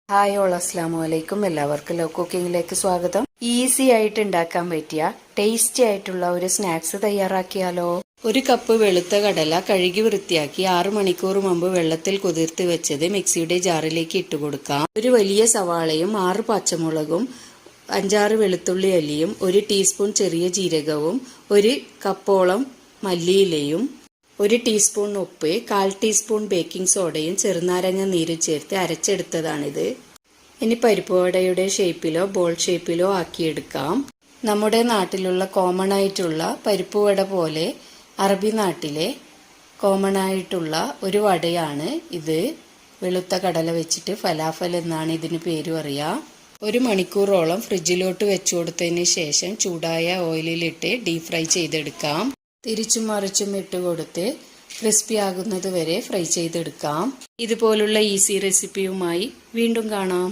Hi all അസ്ലാമു അലൈക്കും. എല്ലാവർക്കും love കുക്കിങ്ങിലേക്ക് സ്വാഗതം. ഈസി ആയിട്ട് ഉണ്ടാക്കാൻ പറ്റിയ ടേസ്റ്റി ആയിട്ടുള്ള ഒരു സ്നാക്സ് തയ്യാറാക്കിയാലോ. ഒരു കപ്പ് വെളുത്ത കടല കഴുകി വൃത്തിയാക്കി 6 മണിക്കൂർ മുമ്പ് വെള്ളത്തിൽ കുതിർത്ത് വെച്ചത് മിക്സിയുടെ ജാറിലേക്ക് ഇട്ട് കൊടുക്കാം. ഒരു വലിയ സവാളയും 6 പച്ചമുളകും 5-6 വെളുത്തുള്ളി അല്ലിയും 1 ടീസ്പൂൺ ചെറിയ ജീരകവും 1 കപ്പോളം മല്ലിയിലയും 1 ടീസ്പൂൺ ഉപ്പ് 1/4 ടീസ്പൂൺ ബേക്കിംഗ് സോഡയും ചെറുനാരങ്ങ നീരും ചേർത്ത് അരച്ചെടുത്തതാണിത്. ഇനി പരിപ്പുവടയുടെ ഷേപ്പിലോ ബോൾ ഷേപ്പിലോ ആക്കിയെടുക്കാം. നമ്മുടെ നാട്ടിലുള്ള കോമൺ ആയിട്ടുള്ള പരിപ്പുവട പോലെ അറബി നാട്ടിലെ കോമൺ ആയിട്ടുള്ള ഒരു വടയാണ് ഇത്. വെളുത്ത കടല വെച്ചിട്ട് ഫലാഫൽ എന്നാണ് ഇതിന് പേര് പറയുക. 1 മണിക്കൂറോളം ഫ്രിഡ്ജിലോട്ട് വെച്ചു കൊടുത്തതിന് ശേഷം ചൂടായ ഓയിലിലിട്ട് ഡീപ് ഫ്രൈ ചെയ്തെടുക്കാം. തിരിച്ചും മറിച്ചും ഇട്ട് കൊടുത്ത് ക്രിസ്പി ആകുന്നത് വരെ ഫ്രൈ ചെയ്തെടുക്കാം. ഇതുപോലുള്ള ഈസി റെസിപ്പിയുമായി വീണ്ടും കാണാം.